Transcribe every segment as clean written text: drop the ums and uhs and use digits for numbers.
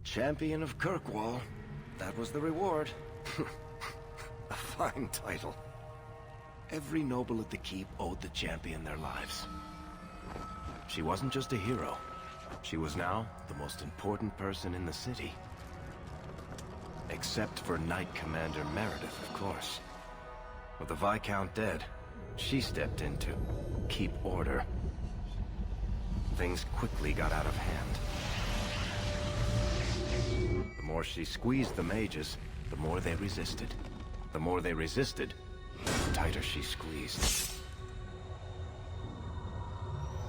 Champion of Kirkwall. That was the reward. A fine title. Every noble at the keep owed the champion their lives. She wasn't just a hero. She was now the most important person in the city. Except for Knight Commander Meredith, of course. With the Viscount dead, she stepped in to keep order. Things quickly got out of hand. The more she squeezed the mages, the more they resisted. The more they resisted, the tighter she squeezed.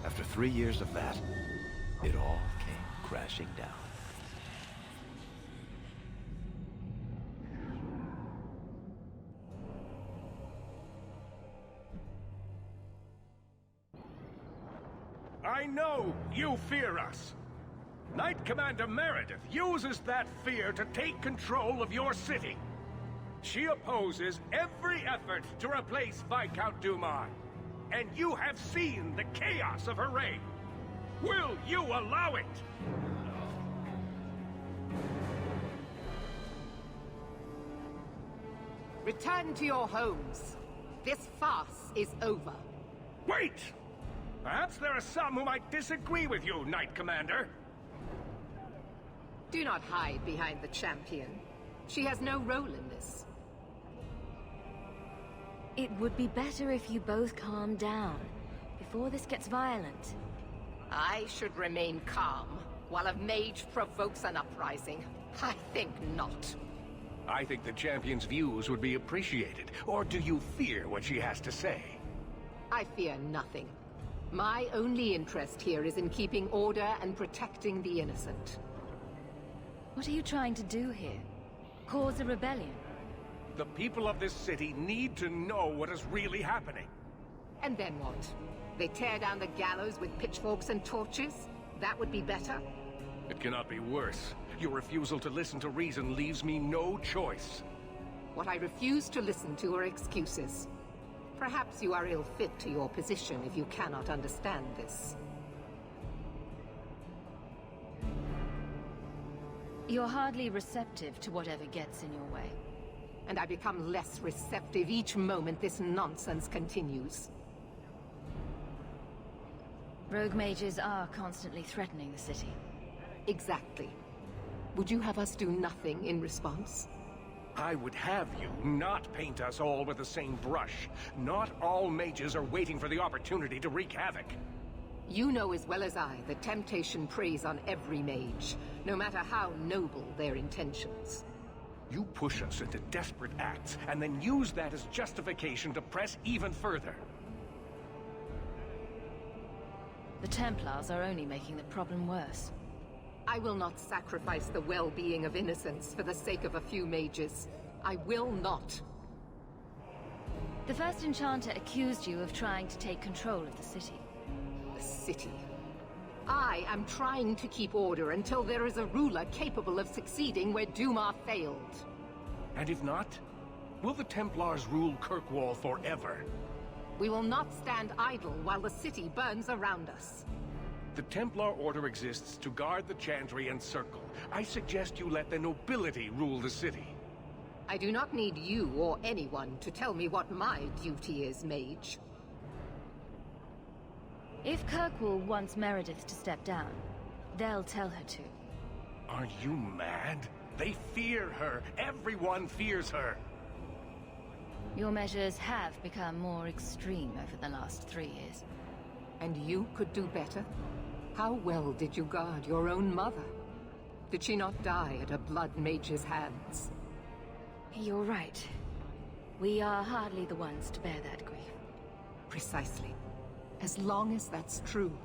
After 3 years of that, it all came crashing down. I know you fear us. Knight Commander Meredith uses that fear to take control of your city. She opposes every effort to replace Viscount Dumas. And you have seen the chaos of her reign. Will you allow it? Return to your homes. This farce is over. Wait! Perhaps there are some who might disagree with you, Knight Commander. Do not hide behind the champion. She has no role in this. It would be better if you both calm down before this gets violent. I should remain calm while a mage provokes an uprising. I think not. I think the champion's views would be appreciated. Or do you fear what she has to say? I fear nothing. My only interest here is in keeping order and protecting the innocent. What are you trying to do here? Cause a rebellion? The people of this city need to know what is really happening. And then what? They tear down the gallows with pitchforks and torches? That would be better? It cannot be worse. Your refusal to listen to reason leaves me no choice. What I refuse to listen to are excuses. Perhaps you are ill-fit to your position if you cannot understand this. You're hardly receptive to whatever gets in your way. And I become less receptive each moment this nonsense continues. Rogue mages are constantly threatening the city. Exactly. Would you have us do nothing in response? I would have you not paint us all with the same brush. Not all mages are waiting for the opportunity to wreak havoc. You know as well as I that temptation preys on every mage, no matter how noble their intentions. You push us into desperate acts, and then use that as justification to press even further. The Templars are only making the problem worse. I will not sacrifice the well-being of innocents for the sake of a few mages. I will not. The first enchanter accused you of trying to take control of the city. The city. I am trying to keep order until there is a ruler capable of succeeding where Dumas failed. And if not, will the Templars rule Kirkwall forever? We will not stand idle while the city burns around us. The Templar Order exists to guard the Chantry and Circle. I suggest you let the nobility rule the city. I do not need you or anyone to tell me what my duty is, mage. If Kirkwall wants Meredith to step down, they'll tell her to. Are you mad? They fear her. Everyone fears her. Your measures have become more extreme over the last 3 years. And you could do better? How well did you guard your own mother? Did she not die at a blood mage's hands? You're right. We are hardly the ones to bear that grief. Precisely. As long as that's true,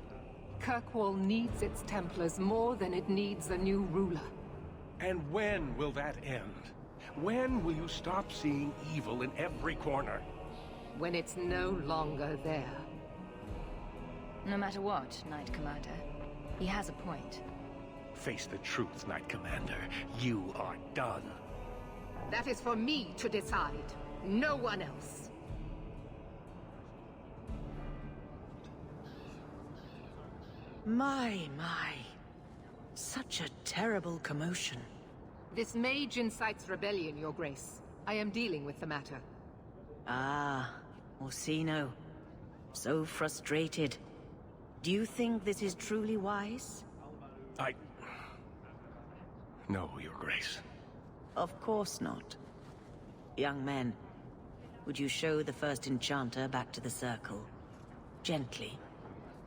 Kirkwall needs its Templars more than it needs a new ruler. And when will that end? When will you stop seeing evil in every corner? When it's no longer there. No matter what, Knight Commander, he has a point. Face the truth, Knight Commander. You are done. That is for me to decide. No one else. My. Such a terrible commotion. This mage incites rebellion, Your Grace. I am dealing with the matter. Ah, Orsino. So frustrated. Do you think this is truly wise? No, Your Grace. Of course not. Young men, would you show the first enchanter back to the circle? Gently,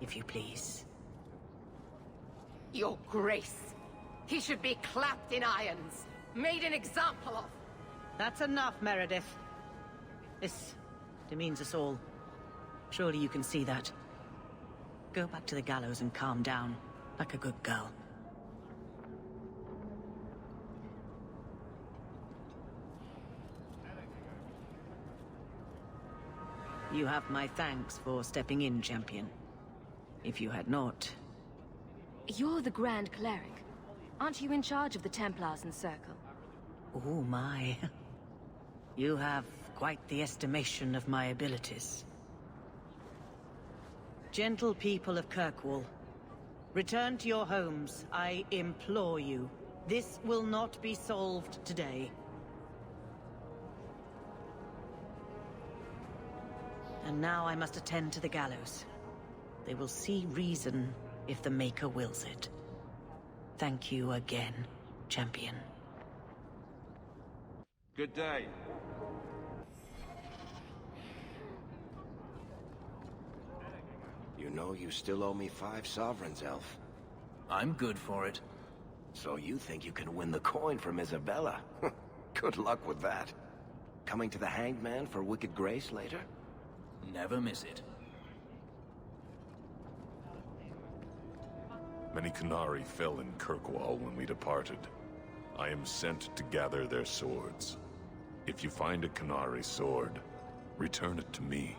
if you please. Your Grace. He should be clapped in irons. Made an example of. That's enough, Meredith. This demeans us all. Surely you can see that. Go back to the gallows and calm down, like a good girl. You have my thanks for stepping in, champion. If you had not... You're the Grand Cleric. Aren't you in charge of the Templars and Circle? Oh my. You have quite the estimation of my abilities. Gentle people of Kirkwall, return to your homes, I implore you. This will not be solved today. And now I must attend to the gallows. They will see reason if the Maker wills it. Thank you again, champion. Good day. You know you still owe me 5 sovereigns, Elf. I'm good for it. So you think you can win the coin from Isabella? Good luck with that. Coming to the Hanged Man for Wicked Grace later? Never miss it. Many Qunari fell in Kirkwall when we departed. I am sent to gather their swords. If you find a Qunari sword, return it to me.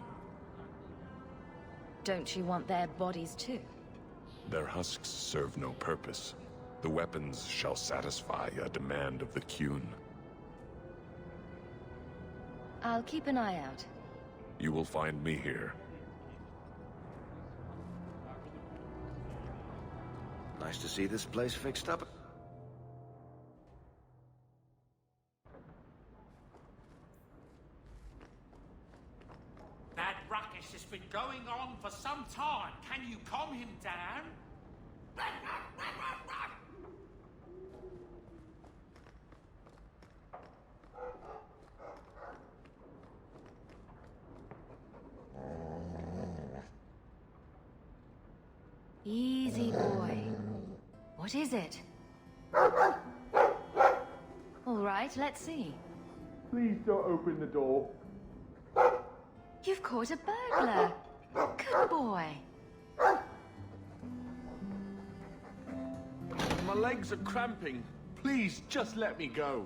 Don't you want their bodies too? Their husks serve no purpose. The weapons shall satisfy a demand of the Qun. I'll keep an eye out. You will find me here. Nice to see this place fixed up. That ruckus has been going on for some time. Can you calm him down? Easy, boy. What is it? All right, let's see. Please don't open the door. You've caught a burglar. Good boy. My legs are cramping. Please, just let me go.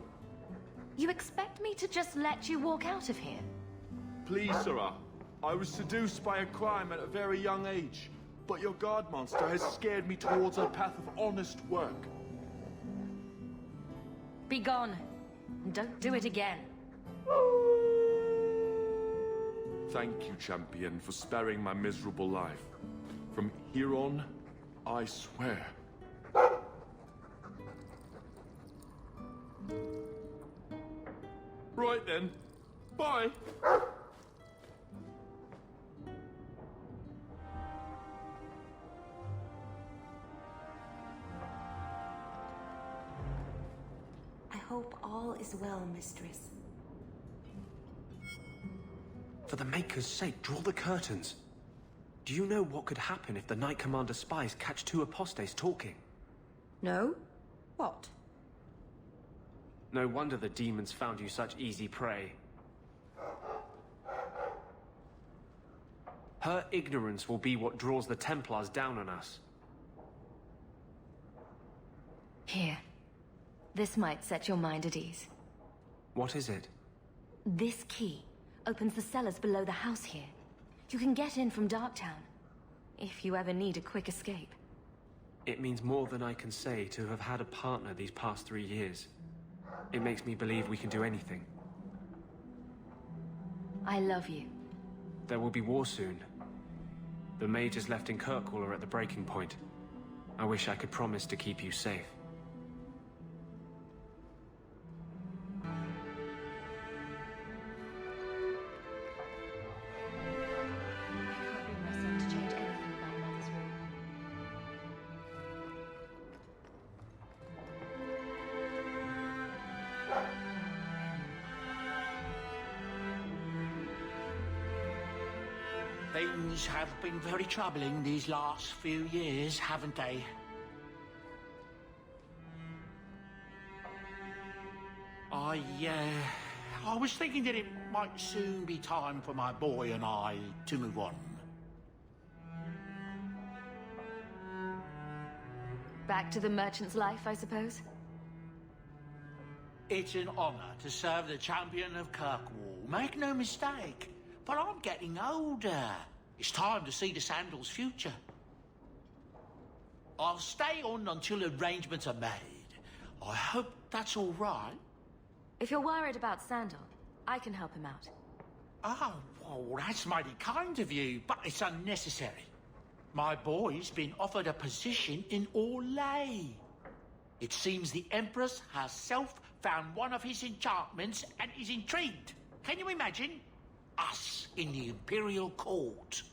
You expect me to just let you walk out of here? Please, sirrah. I was seduced by a crime at a very young age. But your guard monster has scared me towards a path of honest work. Be gone. And don't do it again. Thank you, champion, for sparing my miserable life. From here on, I swear. Right then. Bye. I hope all is well, mistress. For the Maker's sake, draw the curtains. Do you know what could happen if the Knight Commander spies catch 2 apostates talking? No? What? No wonder the demons found you such easy prey. Her ignorance will be what draws the Templars down on us. Here. This might set your mind at ease. What is it? This key opens the cellars below the house here. You can get in from Darktown, if you ever need a quick escape. It means more than I can say to have had a partner these past 3 years. It makes me believe we can do anything. I love you. There will be war soon. The mages left in Kirkwall are at the breaking point. I wish I could promise to keep you safe. Things have been very troubling these last few years, haven't they? I was thinking that it might soon be time for my boy and I to move on. Back to the merchant's life, I suppose? It's an honor to serve the champion of Kirkwall, make no mistake. But I'm getting older. It's time to see the Sandal's future. I'll stay on until arrangements are made. I hope that's all right. If you're worried about Sandal, I can help him out. Oh, well, that's mighty kind of you, but it's unnecessary. My boy's been offered a position in Orlais. It seems the Empress herself found one of his enchantments and is intrigued. Can you imagine? Us in the Imperial Court.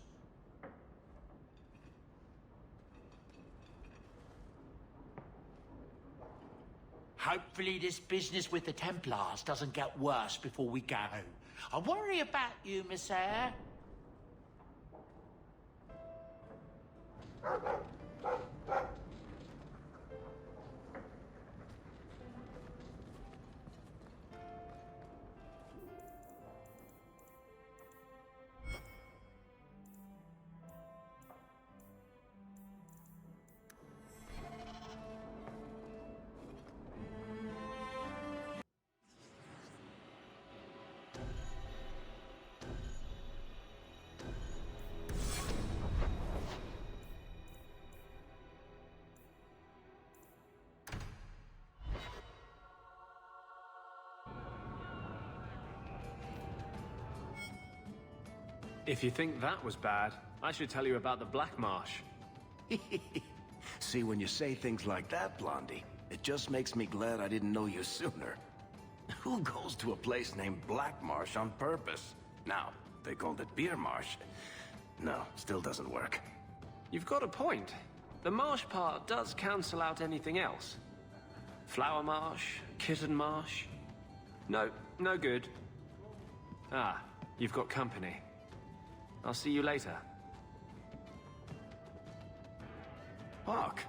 Hopefully this business with the Templars doesn't get worse before we go. I worry about you, Miss Eyre. If you think that was bad, I should tell you about the Black Marsh. See, when you say things like that, Blondie, it just makes me glad I didn't know you sooner. Who goes to a place named Black Marsh on purpose? Now, they called it Beer Marsh. No, still doesn't work. You've got a point. The marsh part does cancel out anything else. Flower Marsh, Kitten Marsh. No, no good. Ah, you've got company. I'll see you later. Hawke,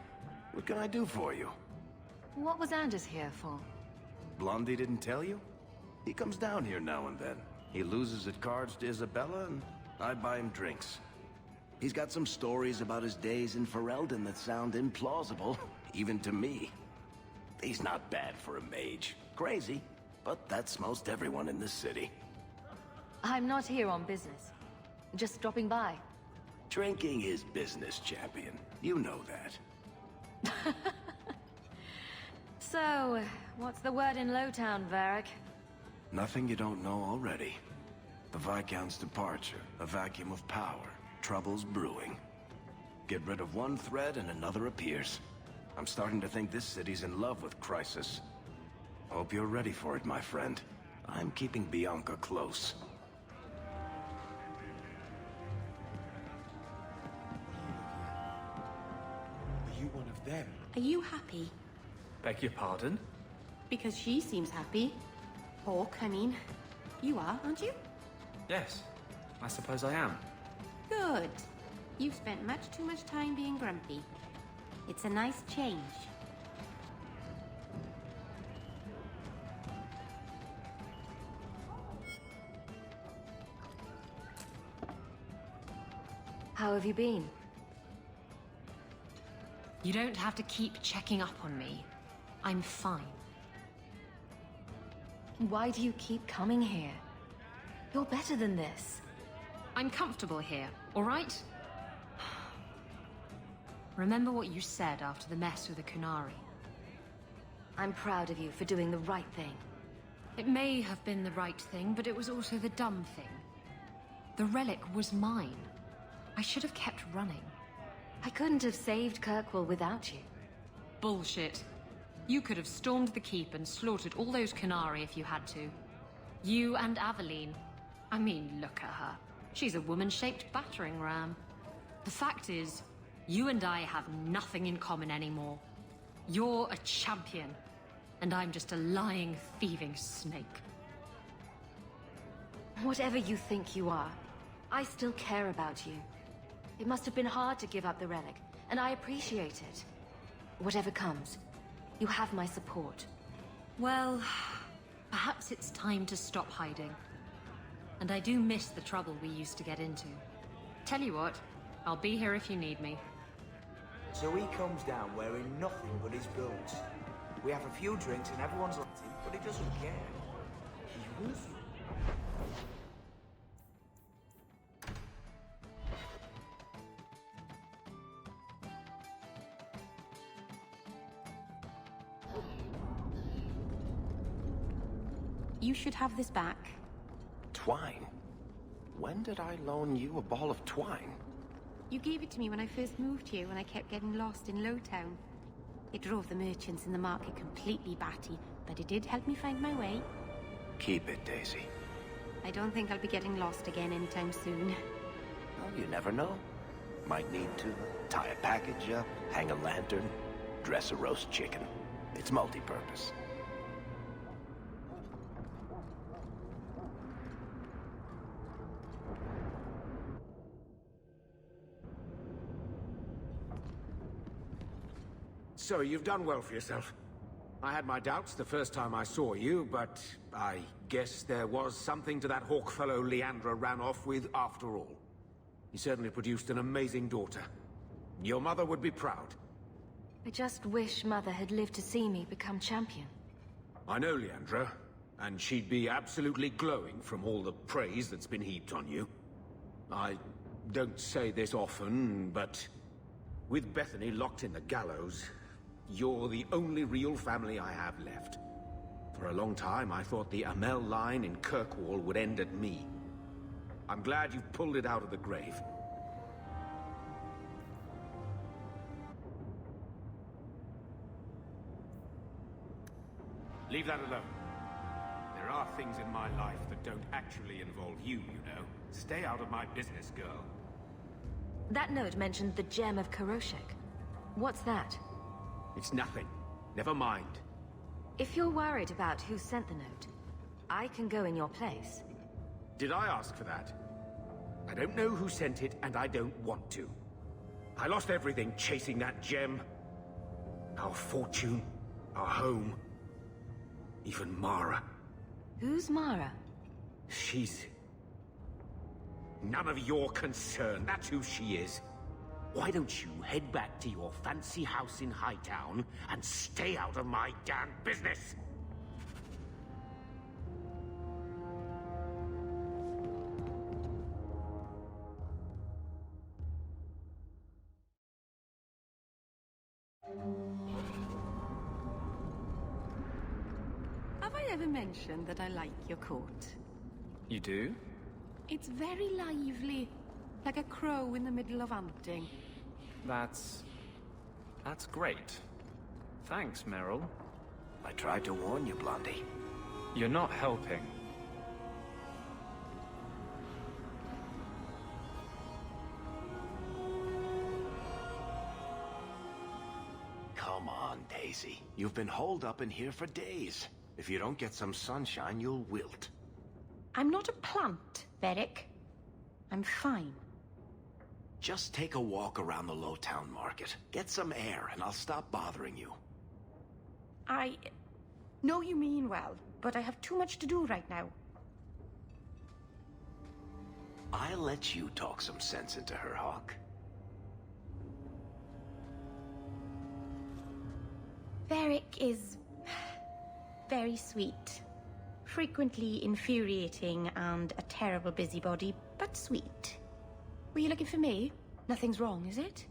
what can I do for you? What was Anders here for? Blondie didn't tell you? He comes down here now and then. He loses at cards to Isabella, and I buy him drinks. He's got some stories about his days in Ferelden that sound implausible, even to me. He's not bad for a mage. Crazy, but that's most everyone in this city. I'm not here on business. Just dropping by. Drinking is business, champion. You know that. So, what's the word in Lowtown, Varric? Nothing you don't know already. The Viscount's departure, a vacuum of power, troubles brewing. Get rid of one thread and another appears. I'm starting to think this city's in love with Crisis. Hope you're ready for it, my friend. I'm keeping Bianca close. Are you one of them? Are you happy? Beg your pardon? Because she seems happy. Hawke, I mean. You are, aren't you? Yes, I suppose I am. Good. You've spent much too much time being grumpy. It's a nice change. How have you been? You don't have to keep checking up on me. I'm fine. Why do you keep coming here? You're better than this. I'm comfortable here, all right? Remember what you said after the mess with the Kunari. I'm proud of you for doing the right thing. It may have been the right thing, but it was also the dumb thing. The relic was mine. I should have kept running. I couldn't have saved Kirkwall without you. Bullshit. You could have stormed the keep and slaughtered all those Canari if you had to. You and Aveline. I mean, look at her. She's a woman-shaped battering ram. The fact is, you and I have nothing in common anymore. You're a champion, and I'm just a lying, thieving snake. Whatever you think you are, I still care about you. It must have been hard to give up the relic, and I appreciate it. Whatever comes, you have my support. Well, perhaps it's time to stop hiding. And I do miss the trouble we used to get into. Tell you what, I'll be here if you need me. So he comes down wearing nothing but his boots. We have a few drinks and everyone's let him, but he doesn't care. He was... You should have this back. Twine? When did I loan you a ball of twine? You gave it to me when I first moved here, when I kept getting lost in Lowtown. It drove the merchants in the market completely batty, but it did help me find my way. Keep it, Daisy. I don't think I'll be getting lost again anytime soon. Well, you never know. Might need to tie a package up, hang a lantern, dress a roast chicken. It's multi-purpose. So you've done well for yourself. I had my doubts the first time I saw you, but I guess there was something to that Hawke fellow Leandra ran off with after all. He certainly produced an amazing daughter. Your mother would be proud. I just wish Mother had lived to see me become champion. I know Leandra, and she'd be absolutely glowing from all the praise that's been heaped on you. I don't say this often, but with Bethany locked in the gallows, you're the only real family I have left. For a long time, I thought the Amel line in Kirkwall would end at me. I'm glad you've pulled it out of the grave. Leave that alone. There are things in my life that don't actually involve you, you know. Stay out of my business, girl. That note mentioned the gem of Karoshek. What's that? It's nothing. Never mind. If you're worried about who sent the note, I can go in your place. Did I ask for that? I don't know who sent it, and I don't want to. I lost everything chasing that gem. Our fortune, our home, even Mara. Who's Mara? She's... none of your concern. That's who she is. Why don't you head back to your fancy house in Hightown and stay out of my damn business? Have I ever mentioned that I like your coat? You do? It's very lively, like a crow in the middle of hunting. That's great. Thanks, Meryl. I tried to warn you, Blondie. You're not helping. Come on, Daisy. You've been holed up in here for days. If you don't get some sunshine, you'll wilt. I'm not a plant, Beric. I'm fine. Just take a walk around the Lowtown market. Get some air, and I'll stop bothering you. I know you mean well, but I have too much to do right now. I'll let you talk some sense into her, Hawke. Beric is very sweet. Frequently infuriating and a terrible busybody, but sweet. Were you looking for me? Nothing's wrong, is it?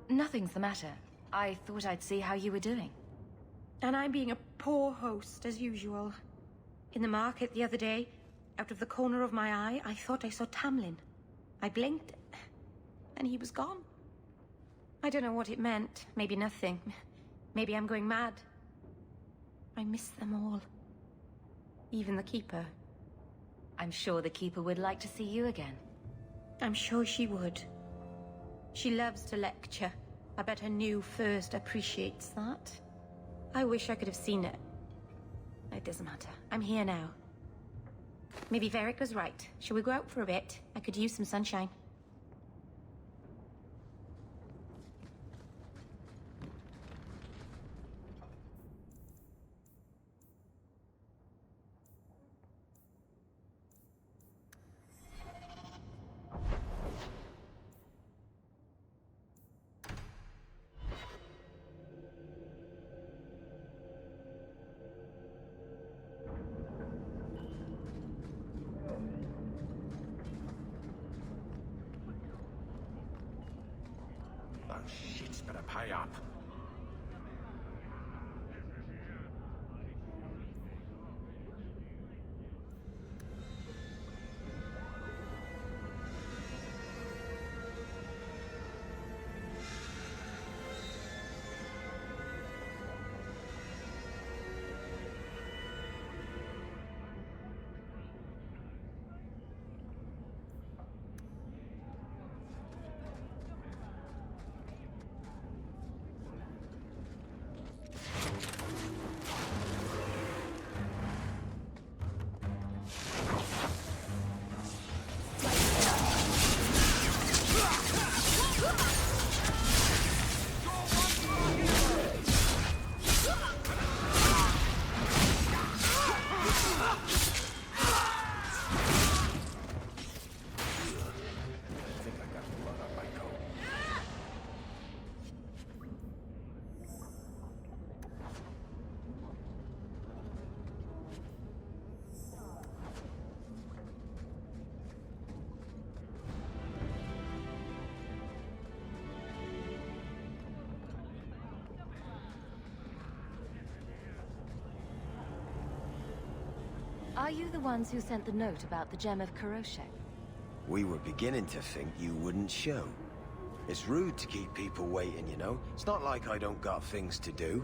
Nothing's the matter. I thought I'd see how you were doing. And I'm being a poor host, as usual. In the market the other day, out of the corner of my eye, I thought I saw Tamlin. I blinked, and he was gone. I don't know what it meant. Maybe nothing. Maybe I'm going mad. I miss them all. Even the Keeper. I'm sure the Keeper would like to see you again. I'm sure she would. She loves to lecture. I bet her new first appreciates that. I wish I could have seen it. It doesn't matter. I'm here now. Maybe Varric was right. Shall we go out for a bit? I could use some sunshine. Shit's better pay up. Are you the ones who sent the note about the gem of Kuroshek? We were beginning to think you wouldn't show. It's rude to keep people waiting, you know? It's not like I don't got things to do.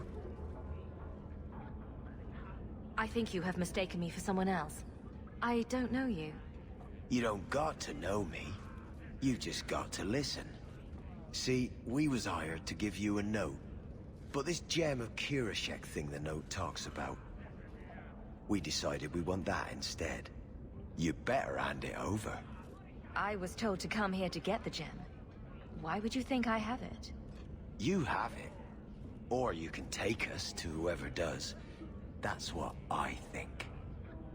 I think you have mistaken me for someone else. I don't know you. You don't got to know me. You just got to listen. See, we was hired to give you a note. But this gem of Kuroshek thing the note talks about, we decided we want that instead. You better hand it over. I was told to come here to get the gem. Why would you think I have it? You have it. Or you can take us to whoever does. That's what I think.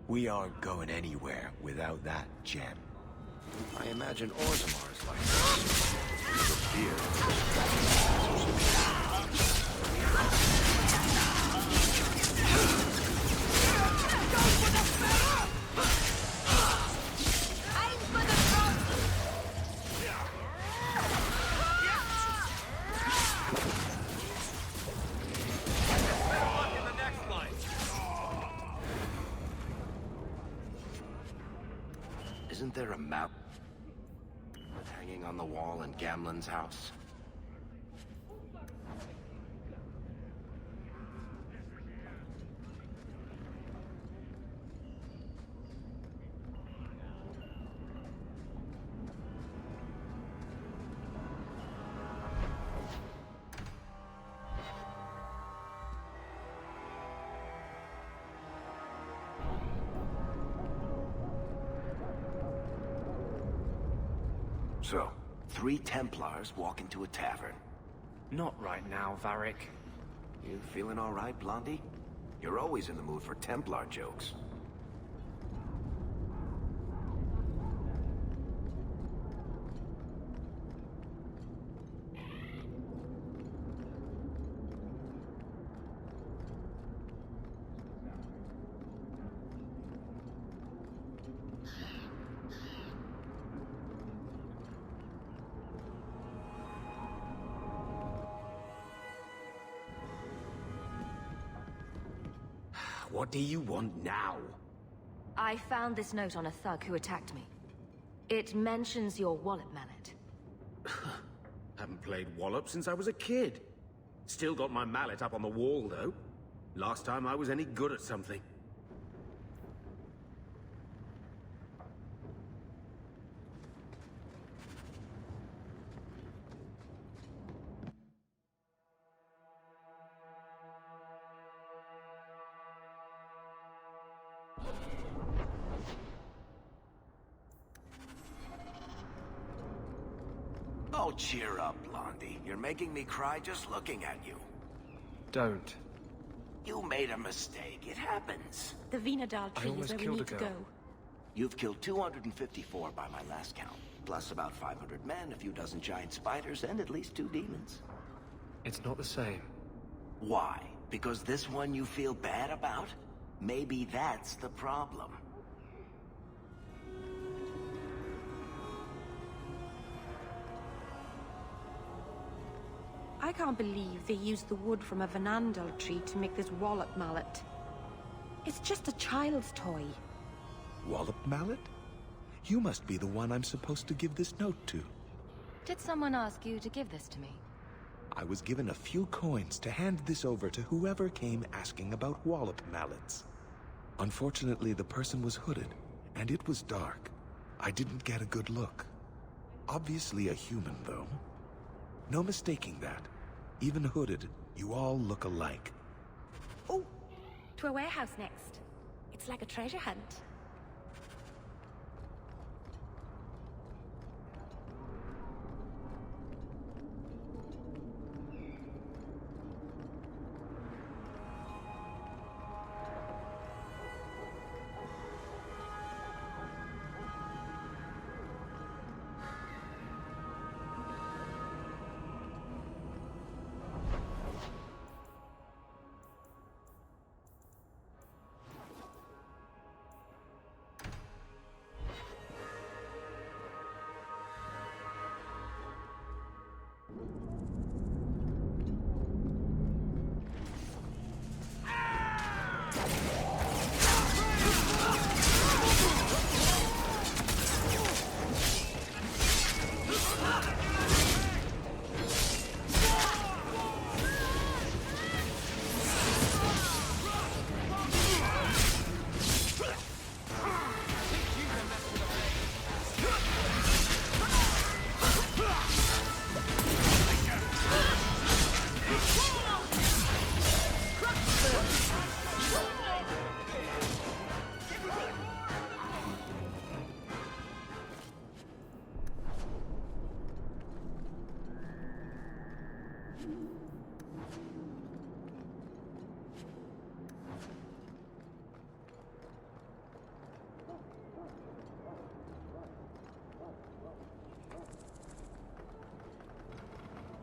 We aren't going anywhere without that gem. I imagine Orzammar is like this. Isn't there a map hanging on the wall in Gamlen's house? So, 3 Templars walk into a tavern. Not right now, Varric. You feeling all right, Blondie? You're always in the mood for Templar jokes. What do you want now? I found this note on a thug who attacked me. It mentions your wallet mallet. Haven't played Wallop since I was a kid. Still got my mallet up on the wall, though. Last time I was any good at something. Oh, cheer up, Blondie. You're making me cry just looking at you. Don't. You made a mistake. It happens. The Vinadal tree is where we need to go. You've killed 254 by my last count, plus about 500 men, a few dozen giant spiders, and at least 2 demons. It's not the same. Why? Because this one you feel bad about? Maybe that's the problem. I can't believe they used the wood from a Vinandal tree to make this Wallop mallet. It's just a child's toy. Wallop mallet? You must be the one I'm supposed to give this note to. Did someone ask you to give this to me? I was given a few coins to hand this over to whoever came asking about Wallop mallets. Unfortunately, the person was hooded, and it was dark. I didn't get a good look. Obviously a human, though. No mistaking that. Even hooded, you all look alike. Oh, to a warehouse next. It's like a treasure hunt.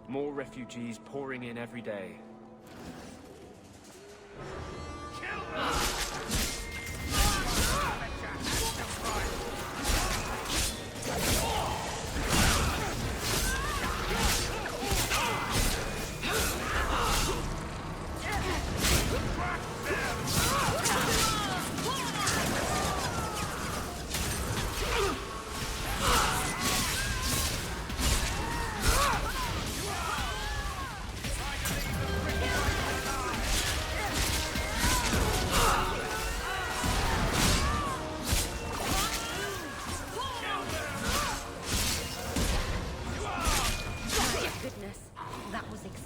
More refugees pouring in every day.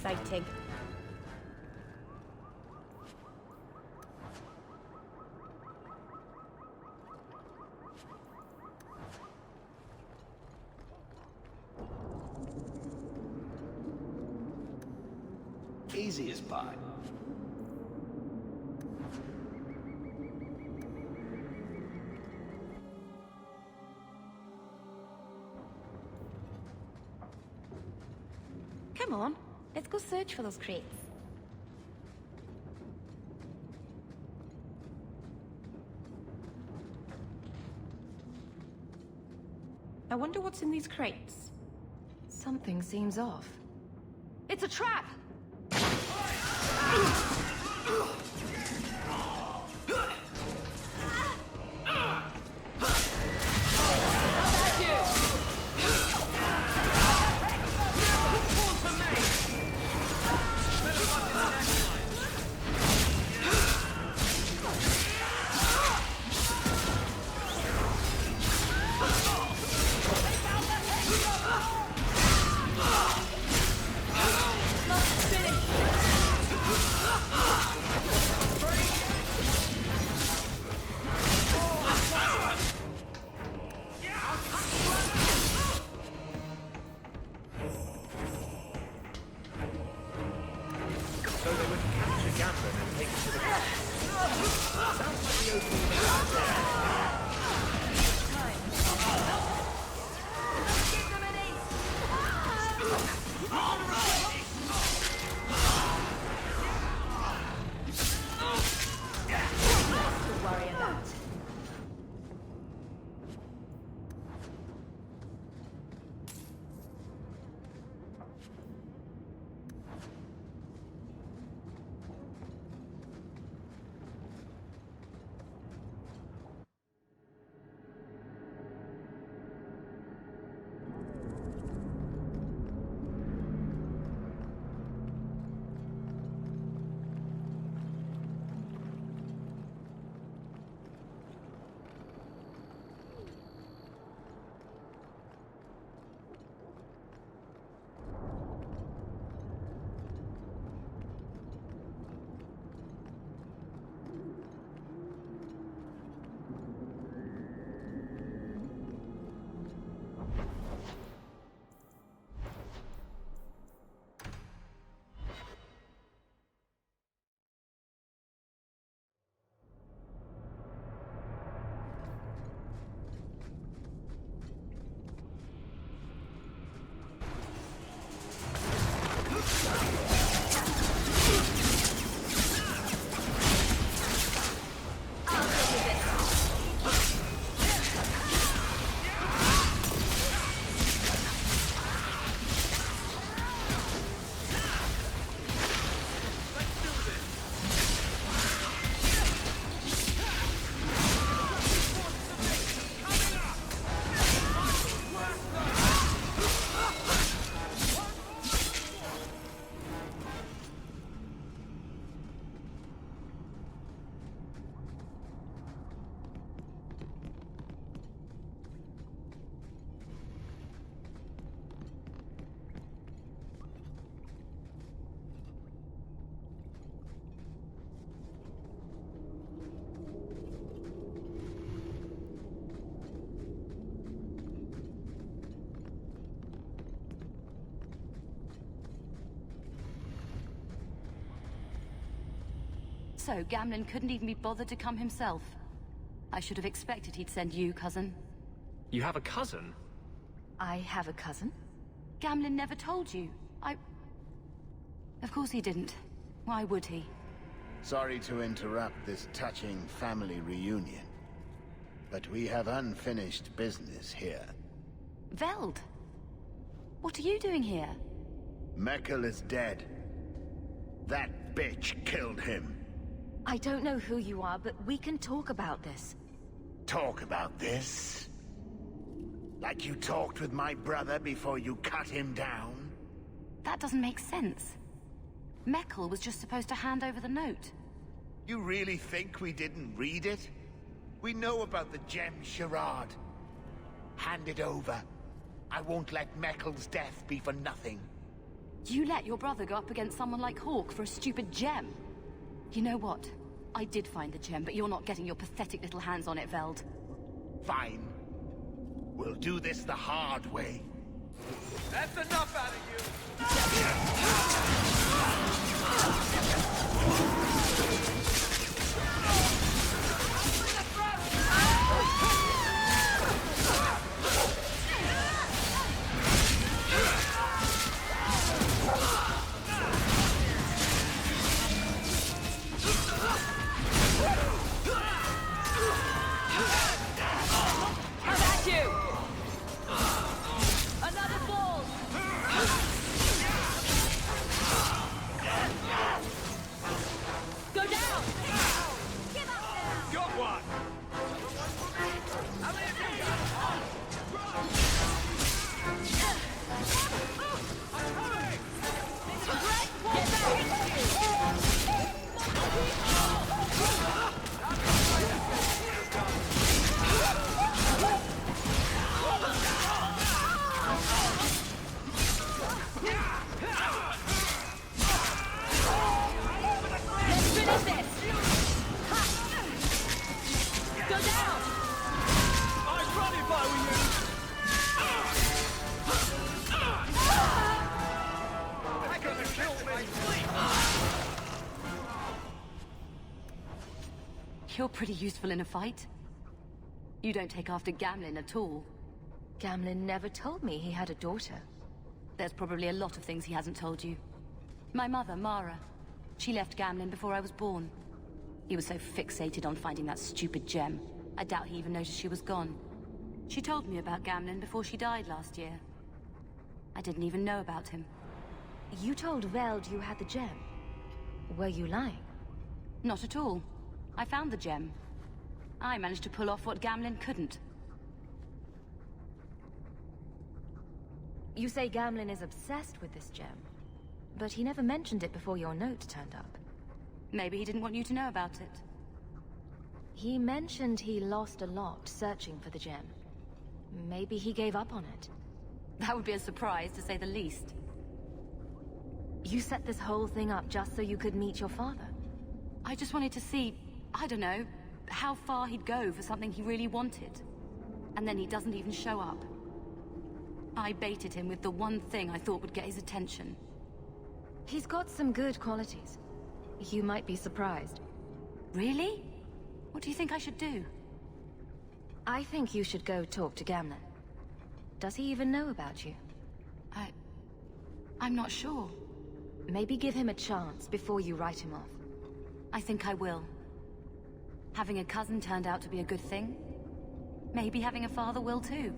Exciting. Easy as pie. Come on. Let's go search for those crates. I wonder what's in these crates. Something seems off. It's a trap! So Gamlen couldn't even be bothered to come himself. I should have expected he'd send you, cousin. You have a cousin? I have a cousin? Gamlen never told you. Of course he didn't. Why would he? Sorry to interrupt this touching family reunion, but we have unfinished business here. Veld! What are you doing here? Meckel is dead. That bitch killed him. I don't know who you are, but we can talk about this. Talk about this? Like you talked with my brother before you cut him down? That doesn't make sense. Meckel was just supposed to hand over the note. You really think we didn't read it? We know about the gem charade. Hand it over. I won't let Meckel's death be for nothing. You let your brother go up against someone like Hawke for a stupid gem? You know what? I did find the gem, but you're not getting your pathetic little hands on it, Veld. Fine. We'll do this the hard way. That's enough out of you! You're pretty useful in a fight. You don't take after Gamlen at all. Gamlen never told me he had a daughter. There's probably a lot of things he hasn't told you. My mother, Mara, she left Gamlen before I was born. He was so fixated on finding that stupid gem, I doubt he even noticed she was gone. She told me about Gamlen before she died last year. I didn't even know about him. You told Veld you had the gem. Were you lying? Not at all. I found the gem. I managed to pull off what Gamlen couldn't. You say Gamlen is obsessed with this gem, but he never mentioned it before your note turned up. Maybe he didn't want you to know about it. He mentioned he lost a lot searching for the gem. Maybe he gave up on it. That would be a surprise, to say the least. You set this whole thing up just so you could meet your father? I just wanted to see, I don't know, how far he'd go for something he really wanted. And then he doesn't even show up. I baited him with the one thing I thought would get his attention. He's got some good qualities. You might be surprised. Really? What do you think I should do? I think you should go talk to Gamlen. Does he even know about you? I'm not sure. Maybe give him a chance before you write him off. I think I will. Having a cousin turned out to be a good thing. Maybe having a father will too.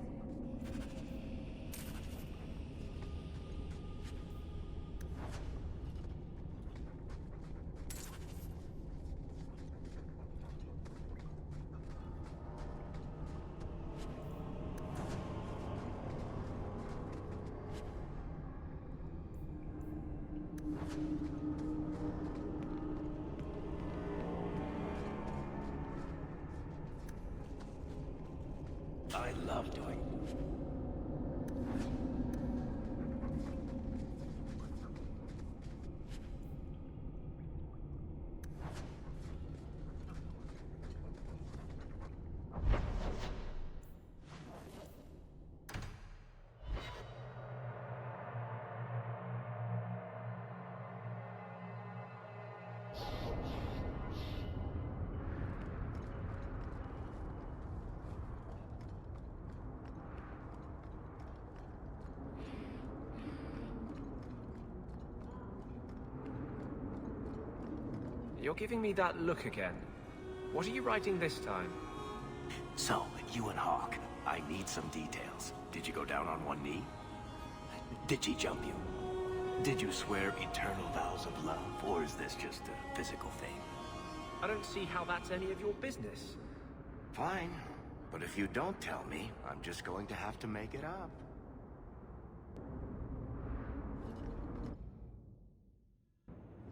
I love doing. You're giving me that look again. What are you writing this time? So, you and Hawke, I need some details. Did you go down on one knee? Did she jump you? Did you swear eternal vows of love, or is this just a physical thing? I don't see how that's any of your business. Fine, but if you don't tell me, I'm just going to have to make it up.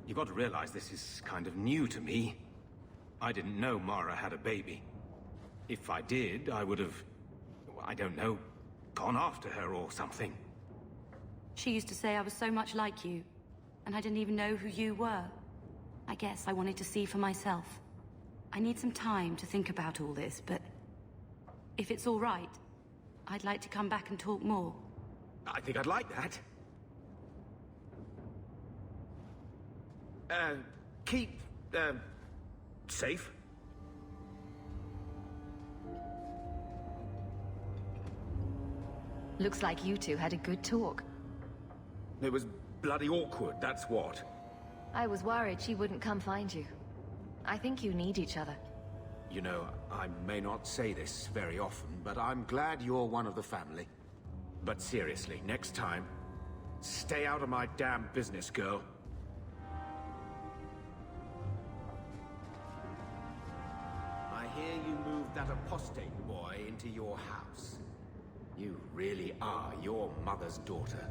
You got to realize this is kind of new to me. I didn't know Mara had a baby. If I did, I would have, I don't know, gone after her or something. She used to say I was so much like you, and I didn't even know who you were. I guess I wanted to see for myself. I need some time to think about all this, but if it's all right, I'd like to come back and talk more. I think I'd like that. Keep, safe. Looks like you two had a good talk. It was bloody awkward, that's what. I was worried she wouldn't come find you. I think you need each other. You know, I may not say this very often, but I'm glad you're one of the family. But seriously, next time, stay out of my damn business, girl. I hear you moved that apostate boy into your house. You really are your mother's daughter.